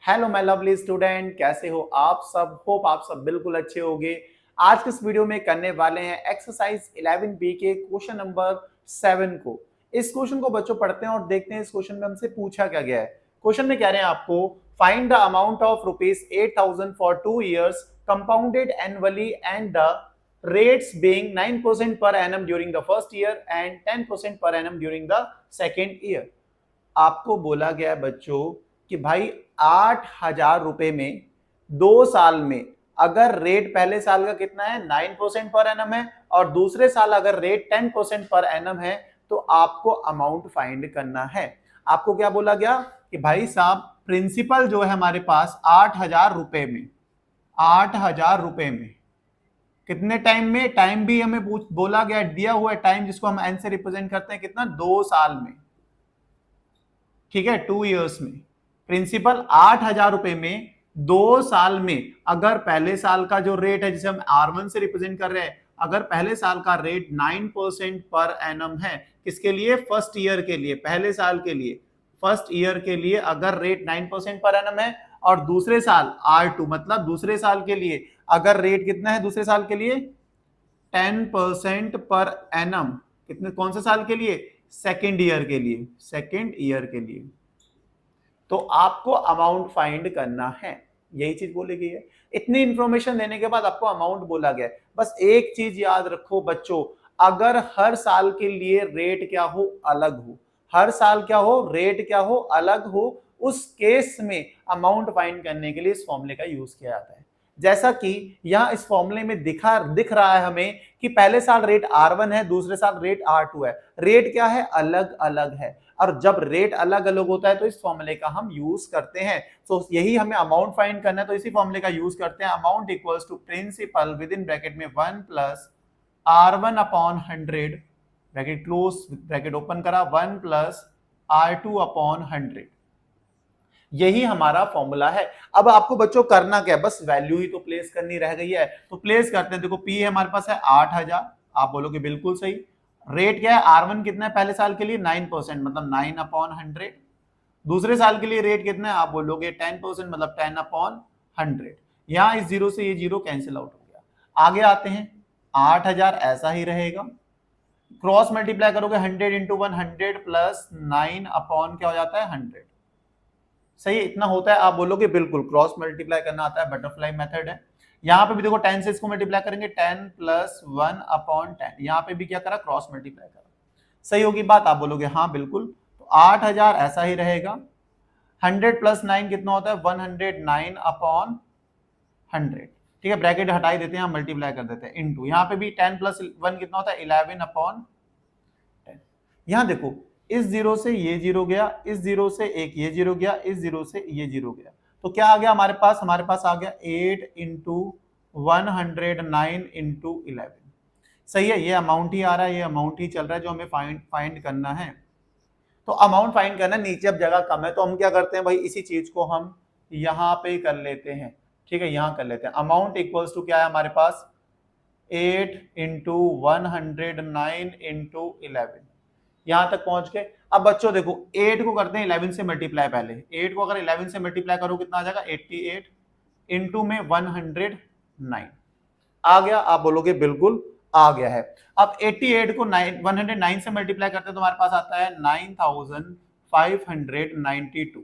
Hello my lovely student, कैसे हो आप सब। होप आप सब बिल्कुल अच्छे होंगे। आज के इस वीडियो में करने वाले हैं एक्सरसाइज 11 बी के क्वेश्चन नंबर 7 को। इस क्वेश्चन को बच्चों पढ़ते हैं और देखते हैं इस क्वेश्चन में हमसे पूछा क्या गया है। क्वेश्चन में कह रहे हैं आपको find the amount of ₹8,000 for 2 years compounded annually and the rates being 9% per annum during the first year and 10% per annum during the second year। आपको बोला गया है बच्चों कि भाई 8,000 रुपए में 2 साल में अगर रेट पहले साल का कितना है 9% पर एनम है और दूसरे साल अगर रेट 10% पर एनम है तो आपको अमाउंट फाइंड करना है। आपको क्या बोला गया कि भाई साहब प्रिंसिपल जो है हमारे पास 8,000 रुपए में 8,000 रुपए में कितने टाइम में, टाइम भी हमें बोला गया दिया हुआ है टाइम जिसको हम एन से रिप्रेजेंट करते हैं कितना 2 साल में, ठीक है 2 years में। प्रिंसिपल 8,000 रुपए में 2 साल में अगर पहले साल का जो रेट है जिसे हम R1 से रिप्रेजेंट कर रहे हैं, अगर पहले साल का रेट 9% पर एनम है, किसके लिए, फर्स्ट ईयर के लिए, पहले साल के लिए, फर्स्ट ईयर के लिए अगर रेट 9% पर एनम है और दूसरे साल R2 मतलब दूसरे साल के लिए अगर रेट कितना है दूसरे साल के लिए 10% पर एनम, कितने कौन से साल के लिए, सेकेंड ईयर के लिए, सेकेंड ईयर के लिए, तो आपको अमाउंट फाइंड करना है। यही चीज बोली गई है। इतनी इंफॉर्मेशन देने के बाद आपको अमाउंट बोला गया है। बस एक चीज याद रखो बच्चों, अगर हर साल के लिए रेट क्या हो, अलग हो, हर साल क्या हो, रेट क्या हो, अलग हो, उस केस में अमाउंट फाइंड करने के लिए इस फॉर्मूले का यूज किया जाता है। जैसा कि यहां इस फॉर्मूले में दिख रहा है हमें कि पहले साल रेट R1 है, दूसरे साल रेट R2 है। रेट क्या है, अलग अलग है, और जब रेट अलग अलग होता है तो इस फॉर्मूले का हम यूज करते हैं। तो यही हमें अमाउंट फाइंड करना है, तो इसी फॉर्मूले का यूज करते हैं। Amount equals to principal with in bracket में 1 plus R1 upon 100, bracket close bracket open करा, 1 प्लस R2 अपॉन 100। यही हमारा फॉर्मूला है। अब आपको बच्चों करना क्या है, बस वैल्यू ही तो प्लेस करनी रह गई है, तो प्लेस करते हैं। देखो P है हमारे पास है 8,000, आप बोलोगे बिल्कुल सही। रेट क्या है, R1 कितना है पहले साल के लिए 9% मतलब 9 अपॉन 100। दूसरे साल के लिए रेट कितना है, आप बोलोगे 10% मतलब 10 अपॉन 100। यहां इस जीरो से ये जीरो कैंसिल आउट हो गया। आगे आते हैं, 8,000 ऐसा ही रहेगा, क्रॉस मल्टीप्लाई करोगे 100 इंटू 100 प्लस 9 अपॉन क्या हो जाता है 100। सही है, इतना होता है, आप बोलोगे बिल्कुल क्रॉस मल्टीप्लाई करना आता है, बटरफ्लाई मेथड है। यहां पे भी देखो 10 से इसको मल्टीप्लाई करेंगे 10 प्लस 1 अपॉन 10, यहां पे भी क्या करा, क्रॉस मल्टीप्लाई करा। सही होगी बात, आप बोलोगे हाँ बिल्कुल। तो 8,000 ऐसा ही रहेगा, 100 प्लस 9 कितना होता है 109 अपॉन 100, ठीक है। ब्रैकेट हटाई देते हैं, मल्टीप्लाई कर देते हैं इंटू, यहाँ पे भी 10 प्लस 1 कितना होता है 11 अपॉन 10। यहाँ देखो इस जीरो से ये जीरो गया, इस जीरो से एक ये जीरो गया, इस जीरो से ये जीरो गया, तो क्या आ गया हमारे पास आ गया 8 इंटू 109 इंटू 11। सही है, ये अमाउंट ही आ रहा है, ये अमाउंट ही चल रहा है जो हमें फाइंड करना है। तो अमाउंट फाइंड करना, नीचे अब जगह कम है तो हम क्या करते हैं भाई, इसी चीज को हम यहां पे कर लेते हैं, ठीक है, यहां कर लेते हैं। अमाउंट इक्वल्स टू क्या है हमारे पास 8 इंटू 109 इंटू 11, यहां तक पहुंच गए। अब बच्चों देखो 8 को करते हैं 11 से मल्टीप्लाई, पहले 8 को अगर 11 से मल्टीप्लाई करो कितना आ जाएगा 88 इंटू में 109 आ गया, आप बोलोगे बिल्कुल आ गया है। अब 88 को 109 से मल्टीप्लाई करते हैं तो हमारे पास आता है 9,592।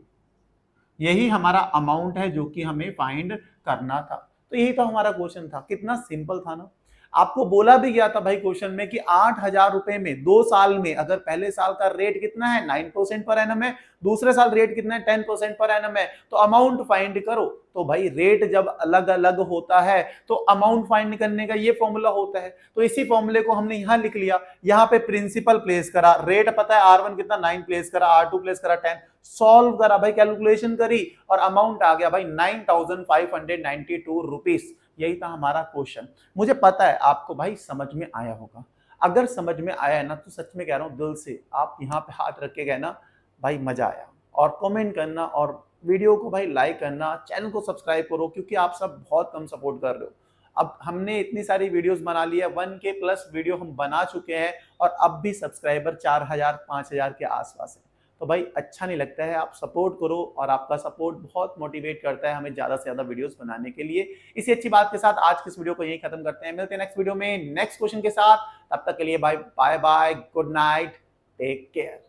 यही हमारा अमाउंट है जो कि हमें फाइंड करना था। तो यही तो हमारा क्वेश्चन था, कितना सिंपल था ना। आपको बोला भी गया था भाई क्वेश्चन में कि 8,000 रुपए में 2 साल में अगर पहले साल का रेट कितना है 9% पर एनम है, दूसरे साल रेट कितना है 10% पर एनम है, तो अमाउंट फाइंड करो। तो भाई रेट जब अलग अलग होता है तो अमाउंट फाइंड करने का ये फॉर्मूला होता है। तो इसी फॉर्मूले को हमने यहां लिख लिया, यहां पे प्रिंसिपल प्लेस करा, रेट पता है R1 कितना 9 प्लेस करा, R2 प्लेस करा 10, सॉल्व करा भाई, कैलकुलेशन करी और अमाउंट आ गया भाई 9,592 रुपीस। यही था हमारा क्वेश्चन। मुझे पता है आपको भाई समझ में आया होगा। अगर समझ में आया है ना तो सच में कह रहा हूं दिल से, आप यहाँ पे हाथ रख के कहना भाई मजा आया, और कमेंट करना, और वीडियो को भाई लाइक करना, चैनल को सब्सक्राइब करो, क्योंकि आप सब बहुत कम सपोर्ट कर रहे हो। अब हमने इतनी सारी वीडियोस बना ली है, 1K प्लस वीडियो हम बना चुके हैं, और अब भी सब्सक्राइबर 4,000 5,000 के आसपास है। तो भाई अच्छा नहीं लगता है। आप सपोर्ट करो और आपका सपोर्ट बहुत मोटिवेट करता है हमें ज्यादा से ज्यादा वीडियोस बनाने के लिए। इसी अच्छी बात के साथ आज की इस वीडियो को यहीं खत्म करते हैं। मिलते हैं नेक्स्ट वीडियो में नेक्स्ट क्वेश्चन के साथ। तब तक के लिए bye bye bye, good night, take care.